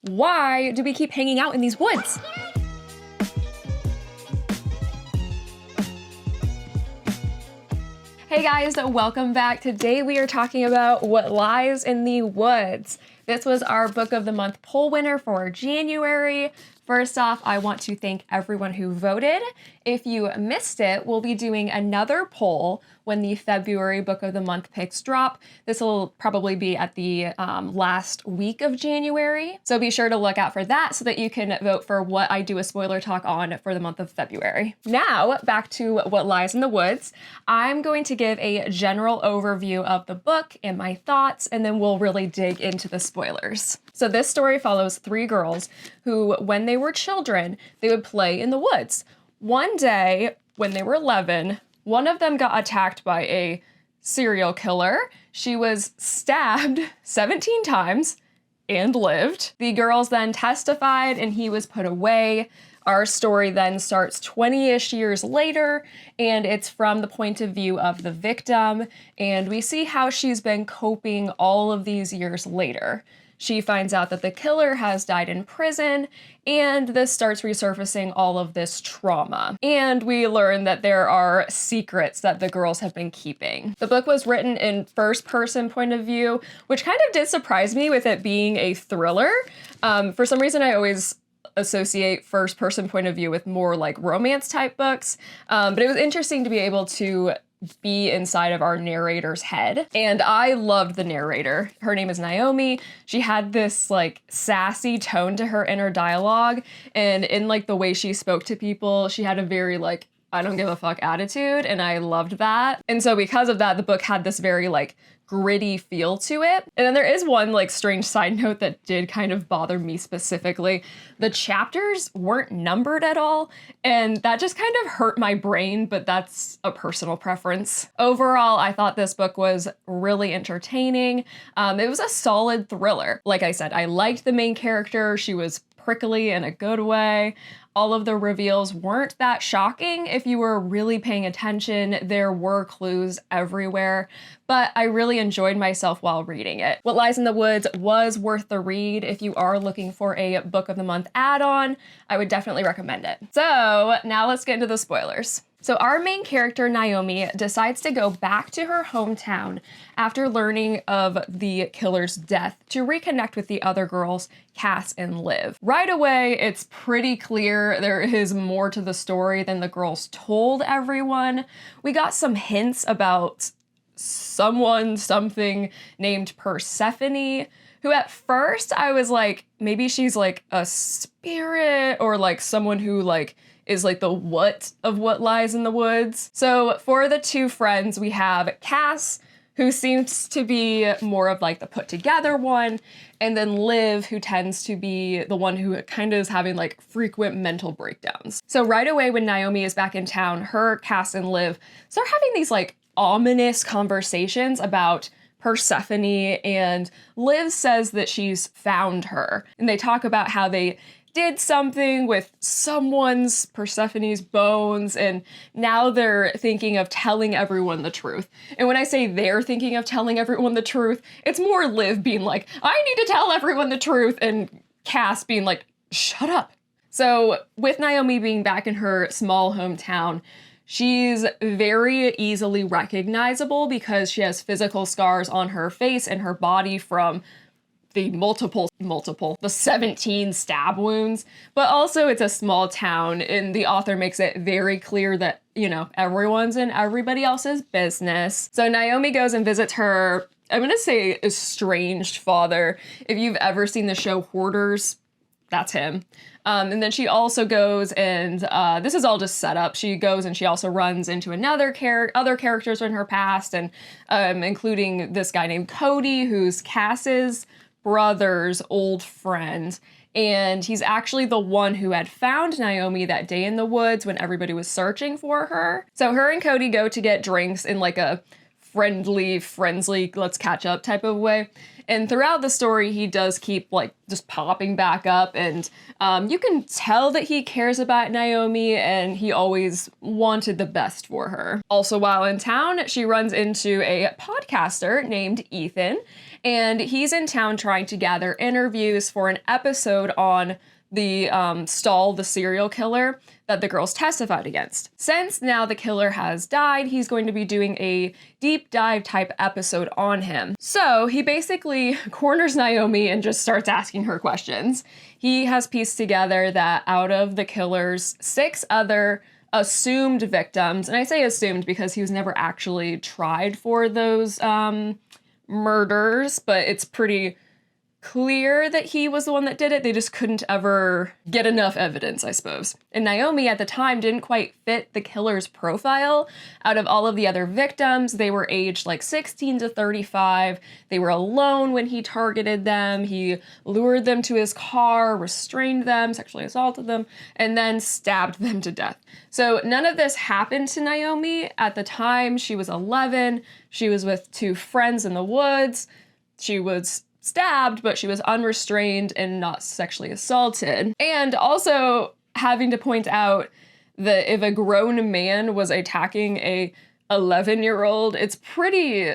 Why do we keep hanging out in these woods? Hey guys, welcome back. Today we are talking about What Lies in the Woods. This was our Book of the Month poll winner for January. First off, I want to thank everyone who voted. If you missed it, we'll be doing another poll when the February Book of the Month picks drop. This will probably be at the last week of January. So be sure to look out for that so that you can vote for what I do a spoiler talk on for the month of February. Now, back to What Lies in the Woods. I'm going to give a general overview of the book and my thoughts, and then we'll really dig into the spoilers. So this story follows three girls who, when they were children, they would play in the woods. One day, when they were 11, one of them got attacked by a serial killer. She was stabbed 17 times and lived. The girls then testified and he was put away. Our story then starts 20-ish years later, and it's from the point of view of the victim, and we see how she's been coping all of these years later. She finds out that the killer has died in prison, and this starts resurfacing all of this trauma. And we learn that there are secrets that the girls have been keeping. The book was written in first-person point of view, which kind of did surprise me with it being a thriller. For some reason, I always associate first-person point of view with more like romance-type books, but it was interesting to be able to be inside of our narrator's head. And I loved the narrator. Her name is Naomi. She had this like sassy tone to her inner dialogue, and in like the way she spoke to people, she had a very like, I don't give a fuck attitude, and I loved that. And so because of that, the book had this very like gritty feel to it. And then there is one like strange side note that did kind of bother me specifically. The chapters weren't numbered at all, and that just kind of hurt my brain, but that's a personal preference. Overall, I thought this book was really entertaining. It was a solid thriller. Like I said, I liked the main character. She was prickly in a good way. All of the reveals weren't that shocking if you were really paying attention. There were clues everywhere, but I really enjoyed myself while reading it. What Lies in the Woods was worth the read. If you are looking for a Book of the Month add-on, I would definitely recommend it. So now let's get into the spoilers. So our main character, Naomi, decides to go back to her hometown after learning of the killer's death to reconnect with the other girls, Cass and Liv. Right away, it's pretty clear there is more to the story than the girls told everyone. We got some hints about something named Persephone, who at first I was like, maybe she's like a spirit or like someone who like is like the what of what lies in the woods. So for the two friends, we have Cass, who seems to be more of like the put together one, and then Liv, who tends to be the one who kind of is having like frequent mental breakdowns. So right away when Naomi is back in town, her, Cass, and Liv start having these like ominous conversations about Persephone, and Liv says that she's found her. And they talk about how they did something with someone's, Persephone's bones, and now they're thinking of telling everyone the truth. And when I say they're thinking of telling everyone the truth, it's more Liv being like, I need to tell everyone the truth, and Cass being like, shut up. So with Naomi being back in her small hometown, she's very easily recognizable because she has physical scars on her face and her body from the 17 stab wounds, but also it's a small town, and the author makes it very clear that, you know, everyone's in everybody else's business. So Naomi goes and visits her, I'm gonna say estranged father. If you've ever seen the show Hoarders, that's him. And then she also goes and, this is all just set up. She goes and she also runs into other characters in her past, and including this guy named Cody, who's Cass's brother's old friend, and he's actually the one who had found Naomi that day in the woods when everybody was searching for her. So her and Cody go to get drinks in like a friendly, let's catch up type of way. And throughout the story, he does keep like just popping back up, and you can tell that he cares about Naomi and he always wanted the best for her. Also, while in town, she runs into a podcaster named Ethan, and he's in town trying to gather interviews for an episode on the Stahl, the serial killer that the girls testified against. Since now the killer has died, he's going to be doing a deep dive type episode on him. So he basically corners Naomi and just starts asking her questions. He has pieced together that out of the killer's 6 other assumed victims, and I say assumed because he was never actually tried for those murders, but it's pretty clear that he was the one that did it. They just couldn't ever get enough evidence, I suppose. And Naomi at the time didn't quite fit the killer's profile. Out of all of the other victims, they were aged like 16 to 35. They were alone when he targeted them. He lured them to his car, restrained them, sexually assaulted them, and then stabbed them to death. So none of this happened to Naomi. At the time, she was 11. She was with 2 friends in the woods. She was stabbed, but she was unrestrained and not sexually assaulted. And also having to point out that if a grown man was attacking a 11-year-old, it's pretty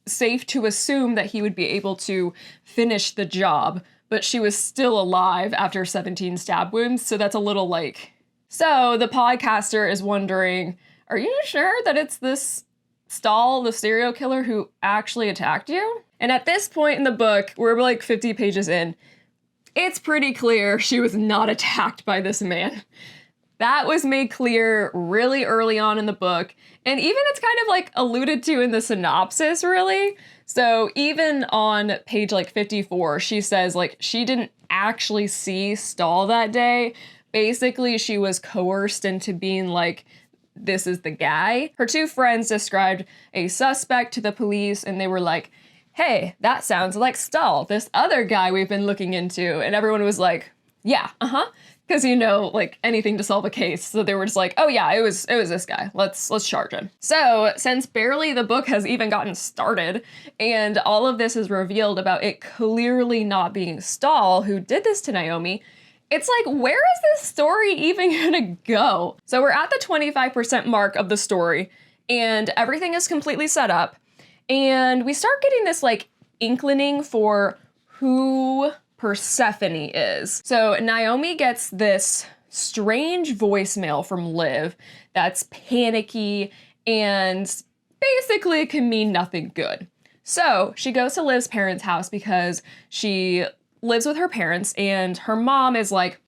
safe to assume that he would be able to finish the job, but she was still alive after 17 stab wounds, so that's a little like... So the podcaster is wondering, are you sure that it's this Stahl, the serial killer, who actually attacked you? And at this point in the book, we're like 50 pages in, it's pretty clear she was not attacked by this man. That was made clear really early on in the book. And even it's kind of like alluded to in the synopsis, really. So even on page like 54, she says like she didn't actually see Stahl that day. Basically, she was coerced into being like, this is the guy. Her 2 friends described a suspect to the police, and they were like, hey, that sounds like Stahl, this other guy we've been looking into. And everyone was like, yeah, because you know, like anything to solve a case. So they were just like, oh yeah, it was this guy. Let's charge him. So since barely the book has even gotten started and all of this is revealed about it clearly not being Stahl who did this to Naomi, it's like, where is this story even gonna go? So we're at the 25% mark of the story and everything is completely set up. And we start getting this like inkling for who Persephone is. So Naomi gets this strange voicemail from Liv that's panicky and basically can mean nothing good. So she goes to Liv's parents' house because she lives with her parents and her mom is like,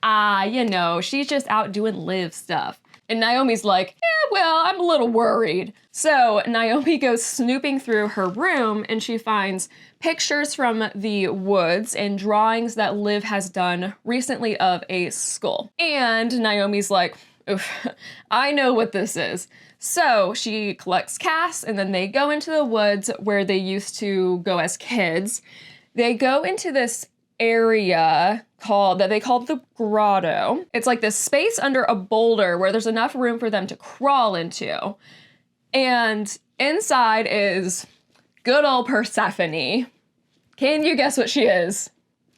you know, she's just out doing Liv stuff. And Naomi's like, well, I'm a little worried. So Naomi goes snooping through her room and she finds pictures from the woods and drawings that Liv has done recently of a skull. And Naomi's like, oof, I know what this is. So she collects Cass and then they go into the woods where they used to go as kids. They go into this area that they called the grotto. It's like this space under a boulder where there's enough room for them to crawl into. And inside is good old Persephone. Can you guess what she is?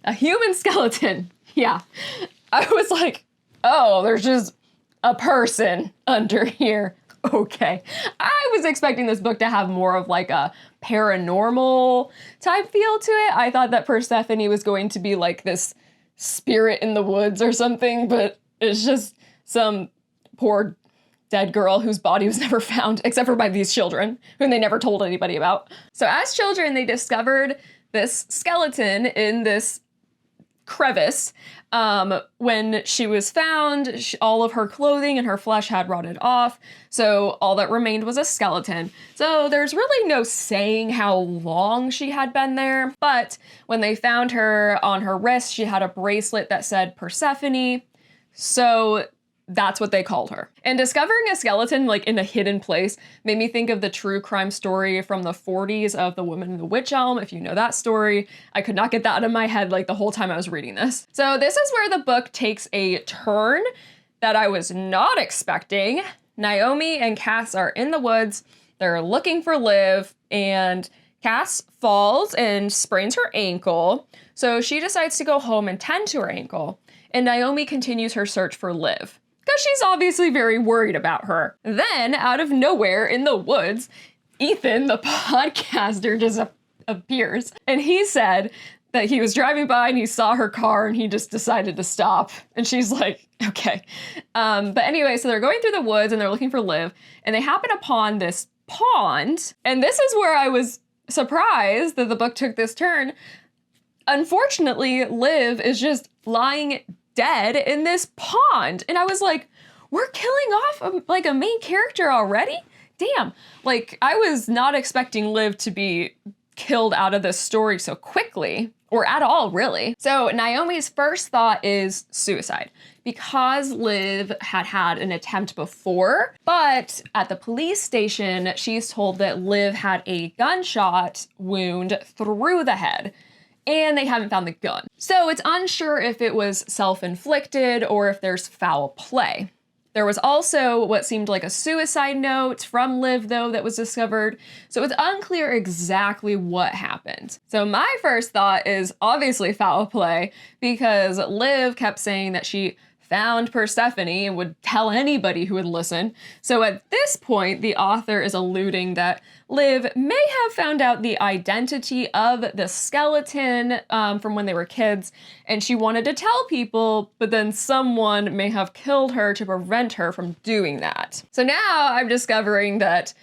A human skeleton. Yeah. I was like, oh, there's just a person under here. Okay. I was expecting this book to have more of like a paranormal type feel to it. I thought that Persephone was going to be like this spirit in the woods or something, but it's just some poor dead girl whose body was never found, except for by these children, whom they never told anybody about. So as children, they discovered this skeleton in this crevice. When she was found, all of her clothing and her flesh had rotted off, so all that remained was a skeleton. So there's really no saying how long she had been there, but when they found her on her wrist, she had a bracelet that said Persephone, so that's what they called her. And discovering a skeleton like in a hidden place made me think of the true crime story from the 40s of the woman in the witch elm. If you know that story, I could not get that out of my head like the whole time I was reading this. So this is where the book takes a turn that I was not expecting. Naomi and Cass are in the woods They're looking for Liv, and Cass falls and sprains her ankle, so she decides to go home and tend to her ankle, and Naomi continues her search for Liv, because she's obviously very worried about her. Then, out of nowhere in the woods, Ethan, the podcaster, just appears, and he said that he was driving by and he saw her car and he just decided to stop. And she's like, okay. But anyway, so they're going through the woods and they're looking for Liv, and they happen upon this pond. And this is where I was surprised that the book took this turn. Unfortunately, Liv is just lying dead in this pond. And I was like, we're killing off a main character already? Damn. Like, I was not expecting Liv to be killed out of this story so quickly, or at all, really. So Naomi's first thought is suicide, because Liv had an attempt before, but at the police station, she's told that Liv had a gunshot wound through the head, and they haven't found the gun. So it's unsure if it was self-inflicted or if there's foul play. There was also what seemed like a suicide note from Liv, though, that was discovered, so it's unclear exactly what happened. So my first thought is obviously foul play, because Liv kept saying that she found Persephone and would tell anybody who would listen. So at this point, the author is alluding that Liv may have found out the identity of the skeleton from when they were kids, and she wanted to tell people, but then someone may have killed her to prevent her from doing that. So now I'm discovering that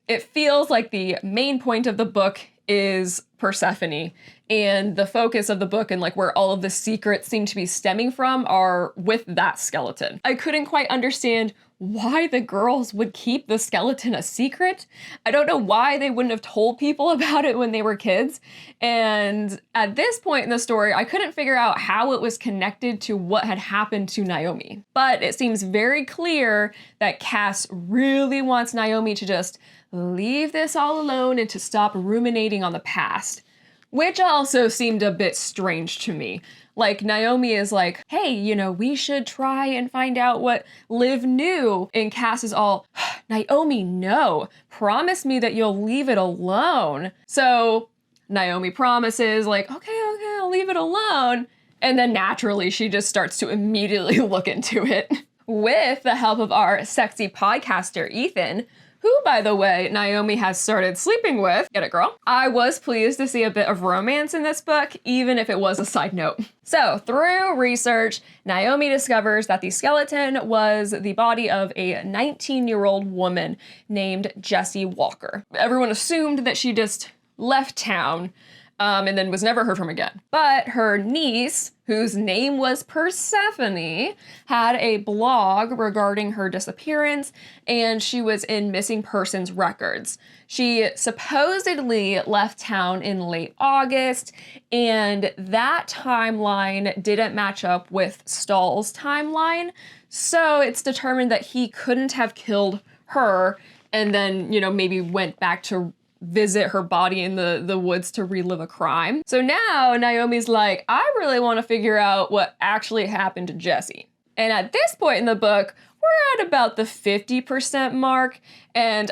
it feels like the main point of the book is Persephone, and the focus of the book and like where all of the secrets seem to be stemming from are with that skeleton. I couldn't quite understand why the girls would keep the skeleton a secret. I don't know why they wouldn't have told people about it when they were kids. And at this point in the story, I couldn't figure out how it was connected to what had happened to Naomi. But it seems very clear that Cass really wants Naomi to just leave this all alone and to stop ruminating on the past, which also seemed a bit strange to me. Like, Naomi is like, hey, you know, we should try and find out what Liv knew. And Cass is all, Naomi, no, promise me that you'll leave it alone. So Naomi promises, like, okay, I'll leave it alone. And then naturally, she just starts to immediately look into it. With the help of our sexy podcaster, Ethan, who, by the way, Naomi has started sleeping with. Get it, girl? I was pleased to see a bit of romance in this book, even if it was a side note. So, through research, Naomi discovers that the skeleton was the body of a 19-year-old woman named Jessie Walker. Everyone assumed that she just left town, and then was never heard from again. But her niece, whose name was Persephone, had a blog regarding her disappearance, and she was in missing persons records. She supposedly left town in late August, and that timeline didn't match up with Stahl's timeline, so it's determined that he couldn't have killed her and then, you know, maybe went back to visit her body in the woods to relive a crime. So now Naomi's like, I really want to figure out what actually happened to Jessie. And at this point in the book, we're at about the 50% mark, and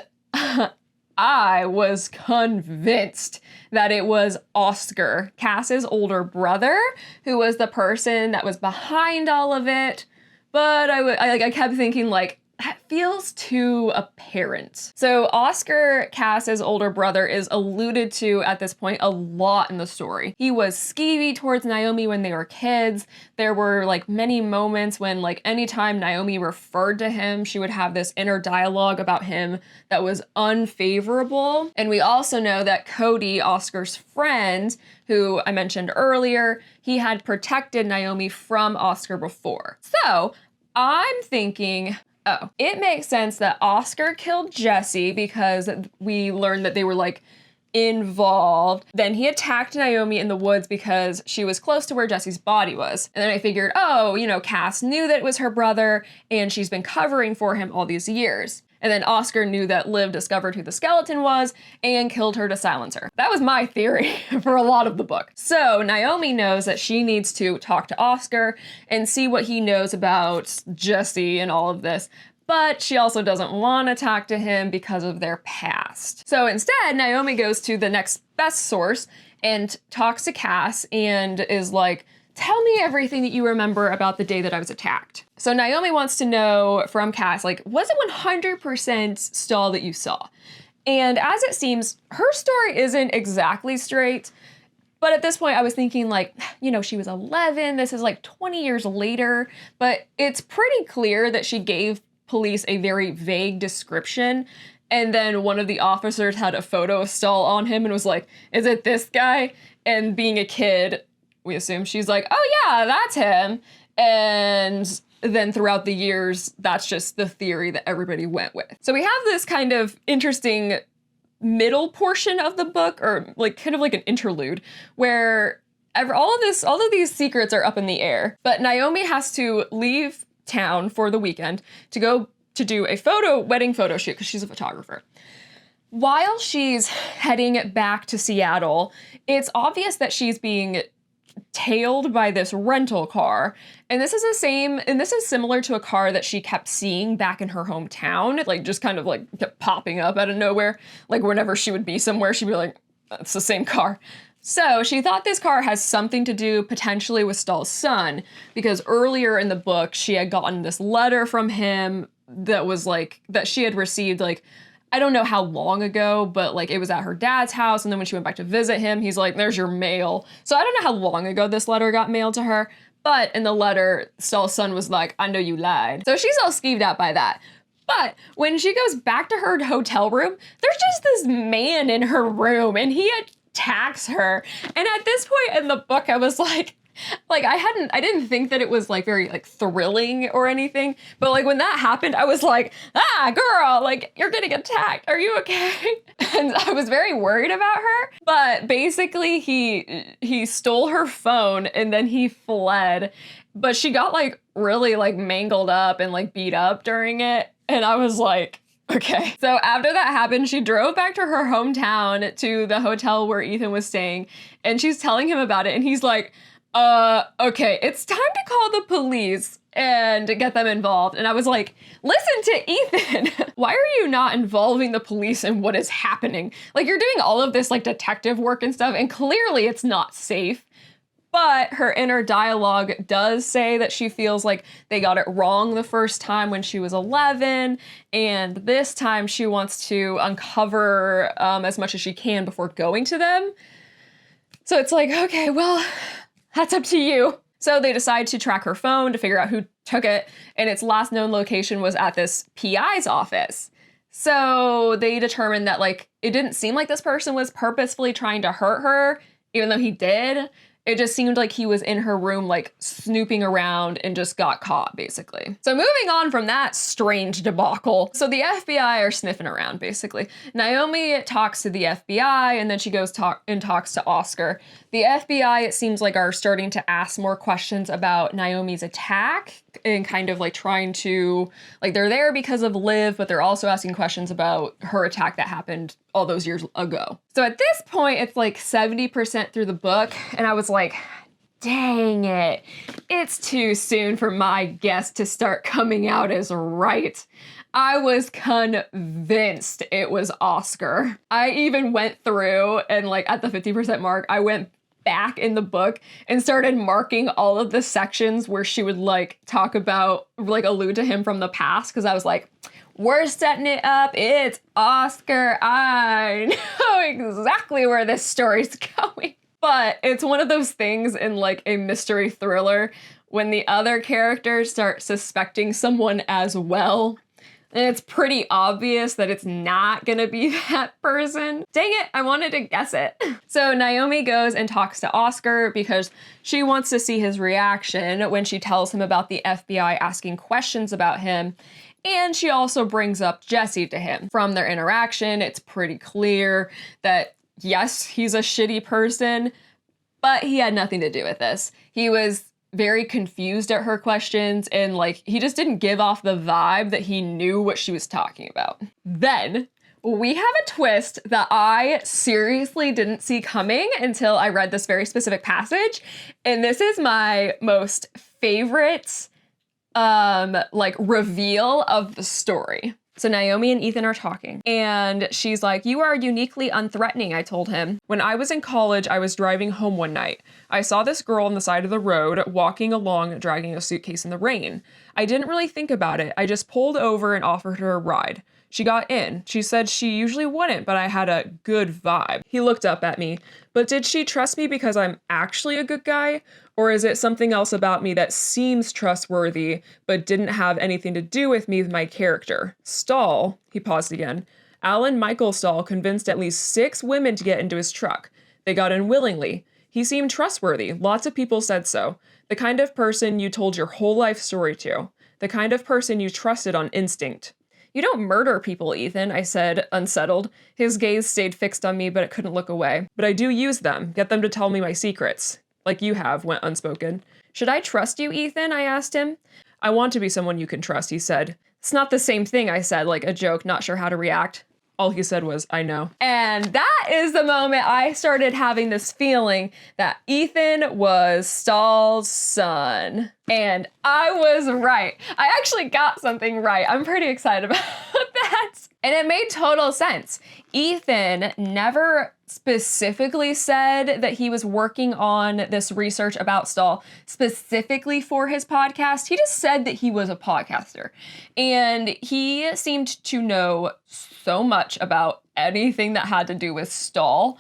I was convinced that it was Oscar, Cass's older brother, who was the person that was behind all of it. But I kept thinking, like, that feels too apparent. So Oscar, Cass's older brother, is alluded to at this point a lot in the story. He was skeevy towards Naomi when they were kids. There were like many moments when like anytime Naomi referred to him, she would have this inner dialogue about him that was unfavorable. And we also know that Cody, Oscar's friend, who I mentioned earlier, he had protected Naomi from Oscar before. So I'm thinking, oh, it makes sense that Oscar killed Jessie because we learned that they were like involved. Then he attacked Naomi in the woods because she was close to where Jessie's body was. And then I figured, oh, you know, Cass knew that it was her brother and she's been covering for him all these years. And then Oscar knew that Liv discovered who the skeleton was and killed her to silence her. That was my theory for a lot of the book. So Naomi knows that she needs to talk to Oscar and see what he knows about Jessie and all of this. but she also doesn't want to talk to him because of their past. So instead, Naomi goes to the next best source and talks to Cass and is like, tell me everything that you remember about the day that I was attacked. So Naomi wants to know from Cass, like, was it 100% Stahl that you saw? And as it seems, her story isn't exactly straight. But at this point, I was thinking, like, you know, she was 11. This is like 20 years later. But it's pretty clear that she gave police a very vague description. And then one of the officers had a photo of Stahl on him and was like, is it this guy? And being a kid, we assume she's like, oh yeah, that's him. And then throughout the years, that's just the theory that everybody went with. So we have this kind of interesting middle portion of the book, or like kind of like an interlude, where all of these secrets are up in the air. But Naomi has to leave town for the weekend to go to do a wedding photo shoot because she's a photographer. While she's heading back to Seattle, it's obvious that she's being tailed by this rental car. And this is similar to a car that she kept seeing back in her hometown. It like just kind of like kept popping up out of nowhere. Like whenever she would be somewhere, she'd be like, it's the same car. So she thought this car has something to do potentially with Stahl's son, because earlier in the book, she had gotten this letter from him that was like, that she had received like, I don't know how long ago, but like it was at her dad's house. And then when she went back to visit him, he's like, there's your mail. So I don't know how long ago this letter got mailed to her, but in the letter, Stahl's son was like, I know you lied. So she's all skeeved out by that. But when she goes back to her hotel room, there's just this man in her room and he attacks her. And at this point in the book, I was like I didn't think that it was like very like thrilling or anything, but like when that happened, I was like, girl, like you're getting attacked. Are you okay? And I was very worried about her. But basically he stole her phone and then he fled. But she got like really like mangled up and like beat up during it. And I was like, okay. So after that happened, she drove back to her hometown to the hotel where Ethan was staying. And she's telling him about it. And he's like, okay, it's time to call the police and get them involved. And I was like, listen to Ethan. Why are you not involving the police in what is happening? Like you're doing all of this like detective work and stuff, and clearly it's not safe. But her inner dialogue does say that she feels like they got it wrong the first time when she was 11. And this time she wants to uncover as much as she can before going to them. So it's like, okay, well, that's up to you. So they decide to track her phone to figure out who took it, and its last known location was at this PI's office. So they determined that like it didn't seem like this person was purposefully trying to hurt her, even though he did. It just seemed like he was in her room, like snooping around and just got caught, basically. So moving on from that strange debacle. So the FBI are sniffing around, basically. Naomi talks to the FBI and then she goes talks to Oscar. The FBI, it seems like, are starting to ask more questions about Naomi's attack and kind of like trying to, like they're there because of Liv, but they're also asking questions about her attack that happened all those years ago. So at this point, it's like 70% through the book, and I was like, dang it, it's too soon for my guess to start coming out as right. I was convinced it was Oscar. I even went through and like at the 50% mark, I went back in the book and started marking all of the sections where she would like talk about, like allude to him from the past, because I was like, we're setting it up. It's Oscar. I know exactly where this story's going. But it's one of those things in like a mystery thriller when the other characters start suspecting someone as well. And it's pretty obvious that it's not gonna be that person. Dang it, I wanted to guess it. So Naomi goes and talks to Oscar because she wants to see his reaction when she tells him about the FBI asking questions about him. And she also brings up Jesse to him. From their interaction, it's pretty clear that yes, he's a shitty person, but he had nothing to do with this. He was very confused at her questions, and like he just didn't give off the vibe that he knew what she was talking about. Then we have a twist that I seriously didn't see coming until I read this very specific passage, and this is my most favorite like reveal of the story. So Naomi and Ethan are talking, and she's like, "You are uniquely unthreatening," I told him. "When I was in college, I was driving home one night. I saw this girl on the side of the road walking along, dragging a suitcase in the rain. I didn't really think about it. I just pulled over and offered her a ride. She got in. She said she usually wouldn't, but I had a good vibe." He looked up at me. "But did she trust me because I'm actually a good guy? Or is it something else about me that seems trustworthy, but didn't have anything to do with me, with my character? Stahl," he paused again, "Alan Michael Stahl convinced at least 6 women to get into his truck. They got in willingly. He seemed trustworthy. Lots of people said so. The kind of person you told your whole life story to. The kind of person you trusted on instinct." "You don't murder people, Ethan," I said, unsettled. His gaze stayed fixed on me, but it couldn't look away. "But I do use them, get them to tell me my secrets. Like you have," went unspoken. "Should I trust you, Ethan?" I asked him. "I want to be someone you can trust," he said. "It's not the same thing," I said, like a joke, not sure how to react. All he said was, "I know." And that is the moment I started having this feeling that Ethan was Stahl's son. And I was right. I actually got something right. I'm pretty excited about that. And it made total sense. Ethan never specifically said that he was working on this research about Stahl specifically for his podcast. He just said that he was a podcaster. And he seemed to know so much about anything that had to do with Stahl.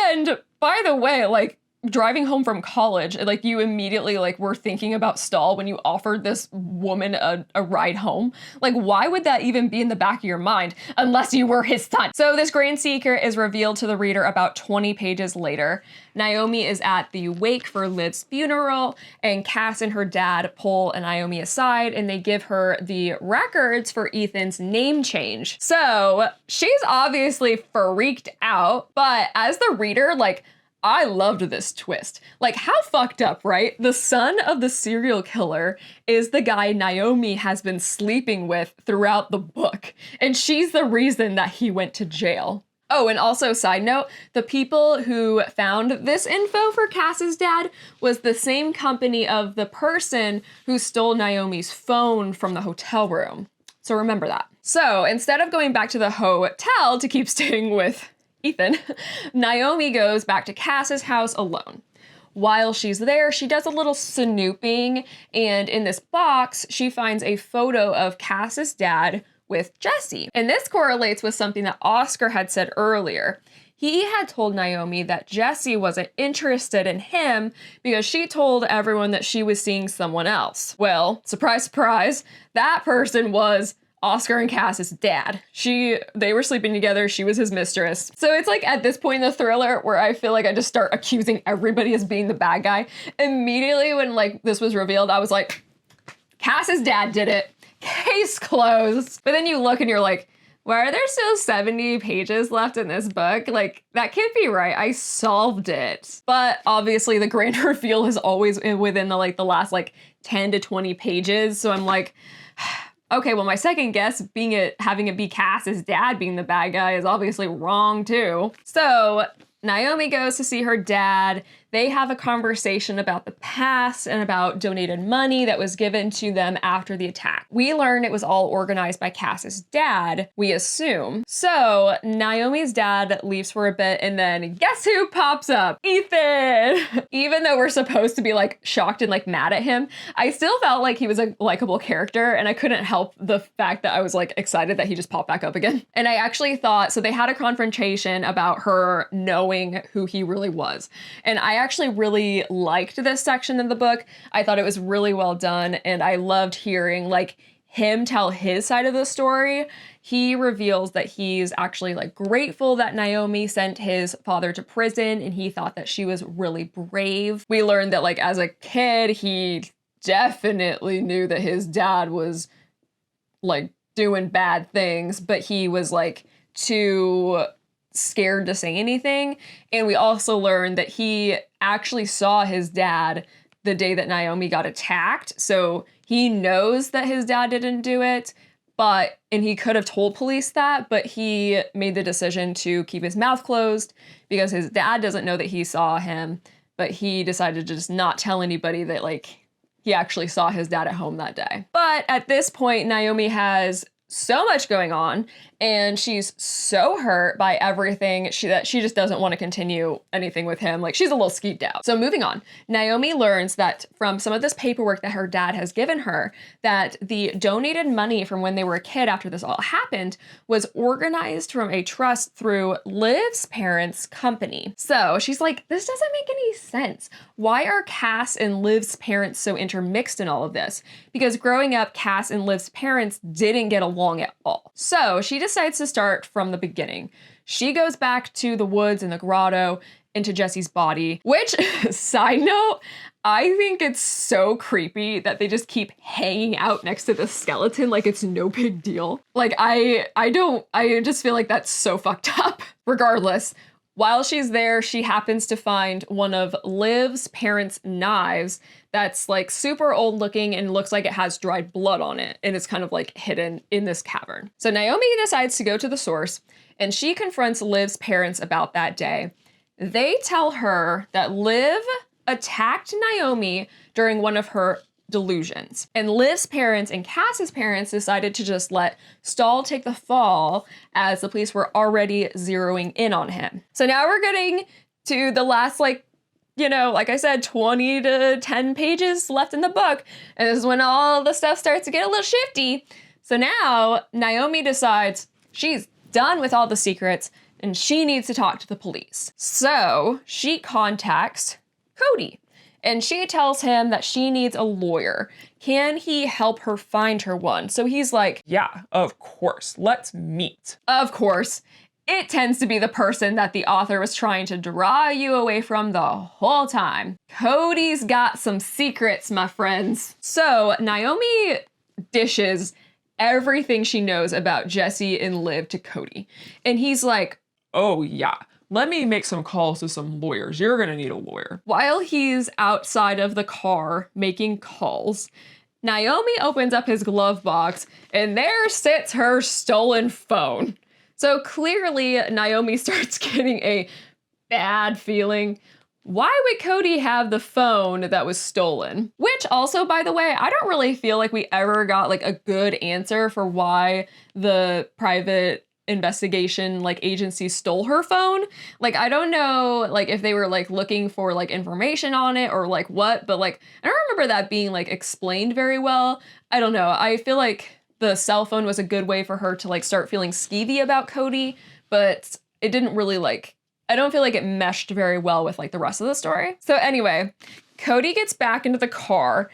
And by the way, like, driving home from college, like, you immediately, like, were thinking about Stahl when you offered this woman a ride home. Like, why would that even be in the back of your mind unless you were his son? So this grand secret is revealed to the reader about 20 pages later. Naomi is at the wake for Liv's funeral, and Cass and her dad pull Naomi aside, and they give her the records for Ethan's name change. So she's obviously freaked out, but as the reader, like, I loved this twist. Like, how fucked up, right? The son of the serial killer is the guy Naomi has been sleeping with throughout the book, and she's the reason that he went to jail. Oh, and also, side note, the people who found this info for Cass's dad was the same company of the person who stole Naomi's phone from the hotel room. So remember that. So instead of going back to the hotel to keep staying with Ethan, Naomi goes back to Cass's house alone. While she's there, she does a little snooping, and in this box, she finds a photo of Cass's dad with Jesse. And this correlates with something that Oscar had said earlier. He had told Naomi that Jesse wasn't interested in him because she told everyone that she was seeing someone else. Well, surprise, surprise, that person was Oscar and Cass's dad. They were sleeping together. She was his mistress. So it's like at this point in the thriller where I feel like I just start accusing everybody as being the bad guy. Immediately when like this was revealed, I was like, Cass's dad did it. Case closed. But then you look and you're like, why are there still 70 pages left in this book? Like, that can't be right. I solved it. But obviously the grand reveal is always within the last 10 to 20 pages. So I'm like, okay, well, my second guess having it be Cass's dad being the bad guy is obviously wrong too. So Naomi goes to see her dad. They have a conversation about the past and about donated money that was given to them after the attack. We learn it was all organized by Cass's dad, we assume. So Naomi's dad leaves for a bit, and then guess who pops up? Ethan! Even though we're supposed to be shocked and mad at him, I still felt like he was a likable character, and I couldn't help the fact that I was excited that he just popped back up again. And I actually thought, so they had a confrontation about her knowing who he really was. And I actually really liked this section of the book. I thought it was really well done, and I loved hearing him tell his side of the story. He reveals that he's actually grateful that Naomi sent his father to prison, and he thought that she was really brave. We learned that as a kid, he definitely knew that his dad was doing bad things, but he was too scared to say anything. And we also learned that he actually saw his dad the day that Naomi got attacked. So he knows that his dad didn't do it, and he could have told police that, but he made the decision to keep his mouth closed because his dad doesn't know that he saw him, but he decided to just not tell anybody that he actually saw his dad at home that day. But at this point, Naomi has so much going on, and she's so hurt by everything that she just doesn't want to continue anything with him. Like, she's a little skeeved out. So moving on, Naomi learns that from some of this paperwork that her dad has given her, that the donated money from when they were a kid after this all happened was organized from a trust through Liv's parents' company. So she's like, this doesn't make any sense. Why are Cass and Liv's parents so intermixed in all of this? Because growing up, Cass and Liv's parents didn't get along at all. So she decides to start from the beginning. She goes back to the woods and the grotto, into Jesse's body, which, side note, I think it's so creepy that they just keep hanging out next to the skeleton like it's no big deal. Like, I just feel like that's so fucked up. Regardless, while she's there, she happens to find one of Liv's parents' knives that's like super old looking and looks like it has dried blood on it, and it's kind of like hidden in this cavern. So Naomi decides to go to the source, and she confronts Liv's parents about that day. They tell her that Liv attacked Naomi during one of her delusions. And Liv's parents and Cass's parents decided to just let Stahl take the fall, as the police were already zeroing in on him. So now we're getting to the last, like I said, 20 to 10 pages left in the book. And this is when all the stuff starts to get a little shifty. So now Naomi decides she's done with all the secrets and she needs to talk to the police. So she contacts Cody, and she tells him that she needs a lawyer. Can he help her find her one? So he's like, yeah, of course, let's meet. Of course. It tends to be the person that the author was trying to draw you away from the whole time. Cody's got some secrets, my friends. So Naomi dishes everything she knows about Jesse and Liv to Cody. And he's like, oh yeah, let me make some calls to some lawyers. You're gonna need a lawyer. While he's outside of the car making calls, Naomi opens up his glove box and there sits her stolen phone. So clearly Naomi starts getting a bad feeling. Why would Cody have the phone that was stolen? Which also, by the way, I don't really feel like we ever got like a good answer for why the private investigation like agency stole her phone. Like, I don't know like if they were like looking for like information on it or like what, but like I don't remember that being like explained very well. I don't know. I feel like the cell phone was a good way for her to like start feeling skeevy about Cody, but it didn't really like, I don't feel like it meshed very well with like the rest of the story. So anyway, Cody gets back into the car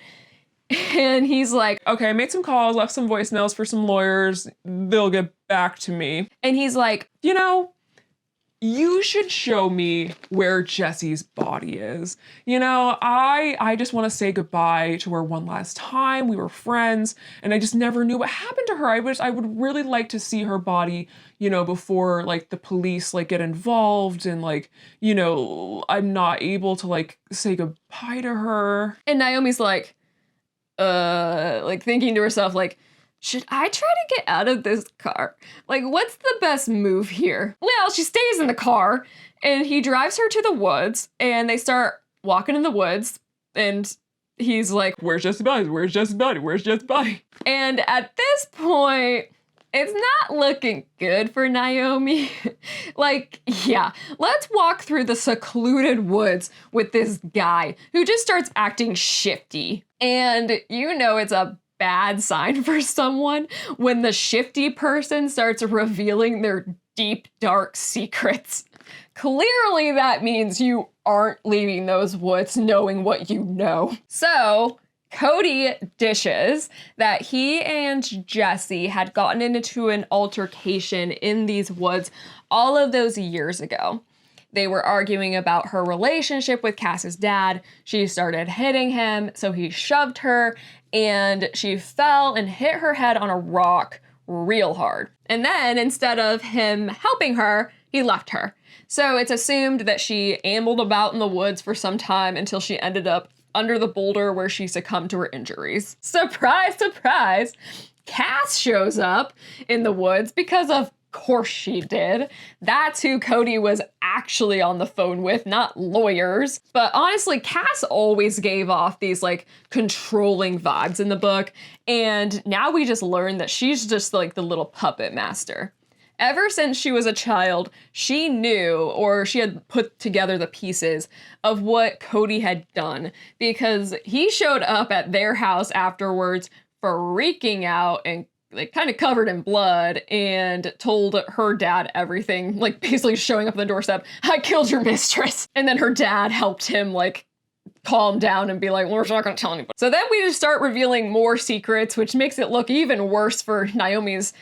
and he's like, okay, I made some calls, left some voicemails for some lawyers. They'll get back to me. And he's like, you should show me where Jesse's body is. I just want to say goodbye to her one last time. We were friends and I just never knew what happened to her. I would really like to see her body, before like the police like get involved and like, I'm not able to like say goodbye to her. And Naomi's like thinking to herself, like, should I try to get out of this car? Like, what's the best move here? Well, she stays in the car and he drives her to the woods and they start walking in the woods and he's like, where's Jesse's body? Where's Jesse's body? Where's Jesse's body? And at this point, it's not looking good for Naomi. Like, yeah, let's walk through the secluded woods with this guy who just starts acting shifty. And it's a bad sign for someone when the shifty person starts revealing their deep, dark secrets. Clearly that means you aren't leaving those woods knowing what you know. So Cody dishes that he and Jesse had gotten into an altercation in these woods all of those years ago. They were arguing about her relationship with Cass's dad. She started hitting him, so he shoved her, and she fell and hit her head on a rock real hard. And then, instead of him helping her, he left her. So it's assumed that she ambled about in the woods for some time until she ended up under the boulder where she succumbed to her injuries. Surprise, surprise! Cass shows up in the woods because of course she did. That's who Cody was actually on the phone with, not lawyers. But honestly, Cass always gave off these like controlling vibes in the book. And now we just learned that she's just like the little puppet master. Ever since she was a child, she knew, or she had put together the pieces of what Cody had done, because he showed up at their house afterwards freaking out and like kind of covered in blood, and told her dad everything, like basically showing up on the doorstep, I killed your mistress. And then her dad helped him like calm down and be like, well, we're not gonna tell anybody. So then we just start revealing more secrets, which makes it look even worse for Naomi's,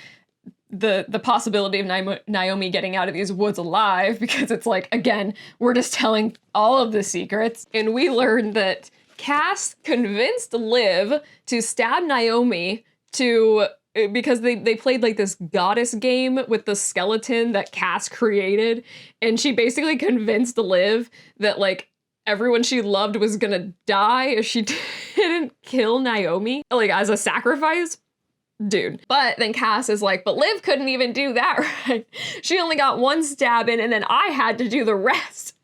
the possibility of Naomi getting out of these woods alive, because it's like, again, we're just telling all of the secrets. And we learned that Cass convinced Liv to stab Naomi because they played like this goddess game with the skeleton that Cass created. And she basically convinced Liv that like everyone she loved was gonna die if she didn't kill Naomi, like as a sacrifice. Dude. But then Cass is like, but Liv couldn't even do that, right? She only got one stab in, and then I had to do the rest.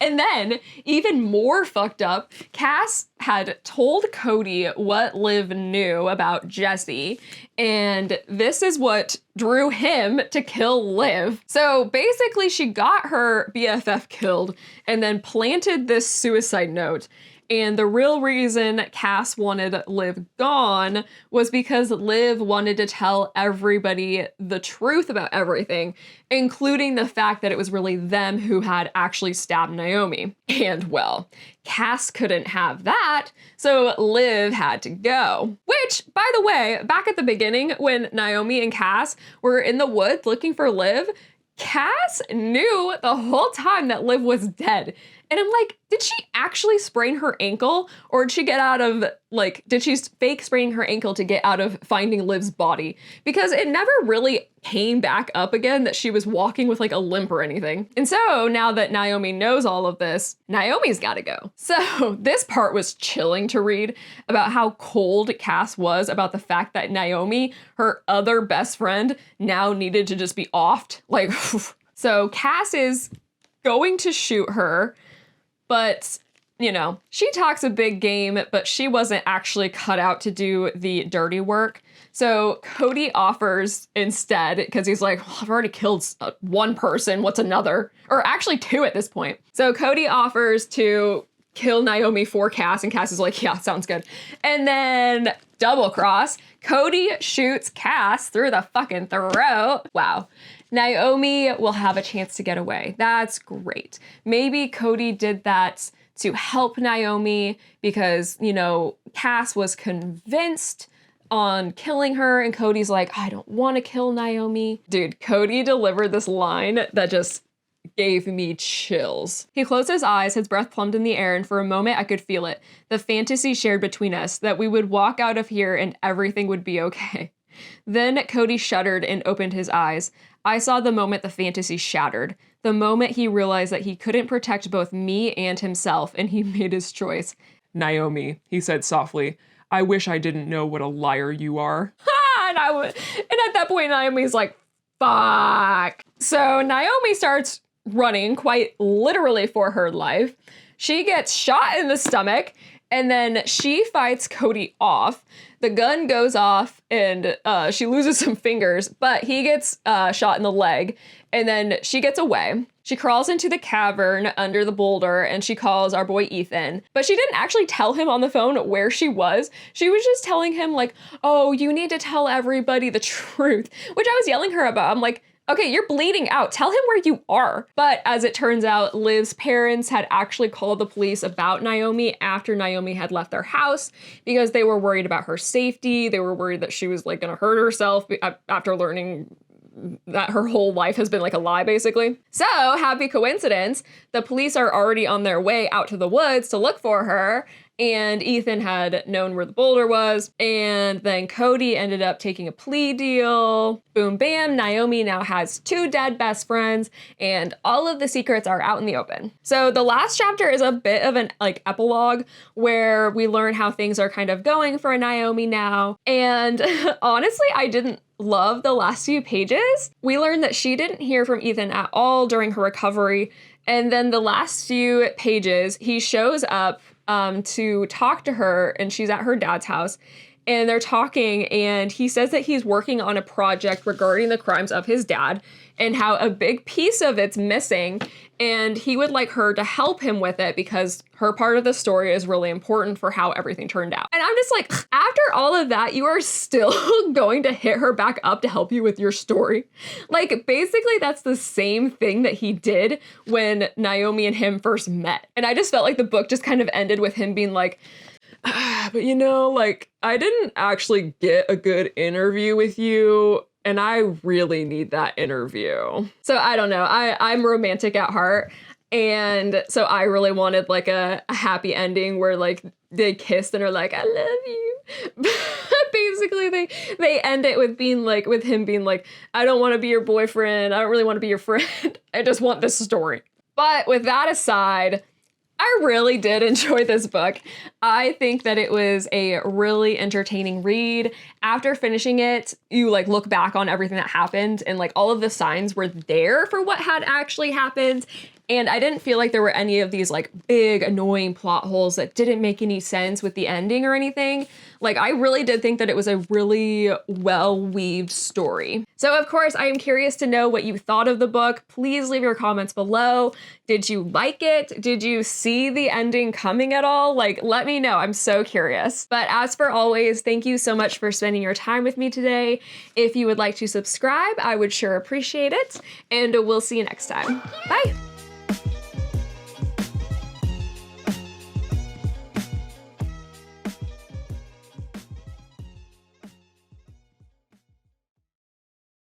And then, even more fucked up, Cass had told Cody what Liv knew about Jesse, and this is what drew him to kill Liv. So basically, she got her BFF killed and then planted this suicide note. And the real reason Cass wanted Liv gone was because Liv wanted to tell everybody the truth about everything, including the fact that it was really them who had actually stabbed Naomi. And well, Cass couldn't have that, so Liv had to go. Which, by the way, back at the beginning when Naomi and Cass were in the woods looking for Liv, Cass knew the whole time that Liv was dead. And I'm like, did she actually sprain her ankle? Or did she get out of, like, did she fake spraining her ankle to get out of finding Liv's body? Because it never really came back up again that she was walking with, like, a limp or anything. And so now that Naomi knows all of this, Naomi's gotta go. So this part was chilling to read about how cold Cass was about the fact that Naomi, her other best friend, now needed to just be offed. Like, so Cass is going to shoot her. But, you know, she talks a big game, but she wasn't actually cut out to do the dirty work. So Cody offers instead, because he's like, well, I've already killed one person, what's another? Or actually two at this point. So Cody offers to kill Naomi for Cass, and Cass is like, yeah, sounds good. And then double cross, Cody shoots Cass through the fucking throat. Wow. Naomi will have a chance to get away. That's great. Maybe Cody did that to help Naomi because, you know, Cass was convinced on killing her, and Cody's like, I don't want to kill Naomi. Dude, Cody delivered this line that just gave me chills. He closed his eyes, his breath plumbed in the air, and for a moment I could feel it. The fantasy shared between us, that we would walk out of here and everything would be okay. Then Cody shuddered and opened his eyes. I saw the moment the fantasy shattered, the moment he realized that he couldn't protect both me and himself, and he made his choice. Naomi, he said softly, I wish I didn't know what a liar you are. And at that point, Naomi's like, fuck. So Naomi starts running quite literally for her life. She gets shot in the stomach, and then she fights Cody off. The gun goes off, and she loses some fingers, but he gets shot in the leg, and then she gets away. She crawls into the cavern under the boulder, and she calls our boy Ethan. But she didn't actually tell him on the phone where she was. She was just telling him, like, oh, you need to tell everybody the truth, which I was yelling her about. I'm like, okay, you're bleeding out. Tell him where you are. But as it turns out, Liv's parents had actually called the police about Naomi after Naomi had left their house because they were worried about her safety. They were worried that she was like gonna hurt herself after learning that her whole life has been like a lie, basically. So, happy coincidence, the police are already on their way out to the woods to look for her, and Ethan had known where the boulder was, and then Cody ended up taking a plea deal. Boom, bam, Naomi now has 2 dead best friends, and all of the secrets are out in the open. So the last chapter is a bit of an like epilogue where we learn how things are kind of going for Naomi now, and honestly, I didn't love the last few pages. We learned that she didn't hear from Ethan at all during her recovery. And then the last few pages, he shows up to talk to her, and she's at her dad's house. And they're talking, and he says that he's working on a project regarding the crimes of his dad and how a big piece of it's missing. And he would like her to help him with it because her part of the story is really important for how everything turned out. And I'm just like, after all of that, you are still going to hit her back up to help you with your story. Like, basically, that's the same thing that he did when Naomi and him first met. And I just felt like the book just kind of ended with him being like, but you know, like, I didn't actually get a good interview with you, and I really need that interview. So I don't know, I'm romantic at heart, and so I really wanted like a happy ending where like they kissed and are like, I love you. Basically, they end it with being like, with him being like, I don't want to be your boyfriend, I don't really want to be your friend, I just want this story. But with that aside, I really did enjoy this book. I think that it was a really entertaining read. After finishing it, you like look back on everything that happened and like all of the signs were there for what had actually happened. And I didn't feel like there were any of these like big annoying plot holes that didn't make any sense with the ending or anything. Like, I really did think that it was a really well-weaved story. So of course, I am curious to know what you thought of the book. Please leave your comments below. Did you like it? Did you see the ending coming at all? Like, let me know. I'm so curious. But as for always, thank you so much for spending your time with me today. If you would like to subscribe, I would sure appreciate it. And we'll see you next time. Bye.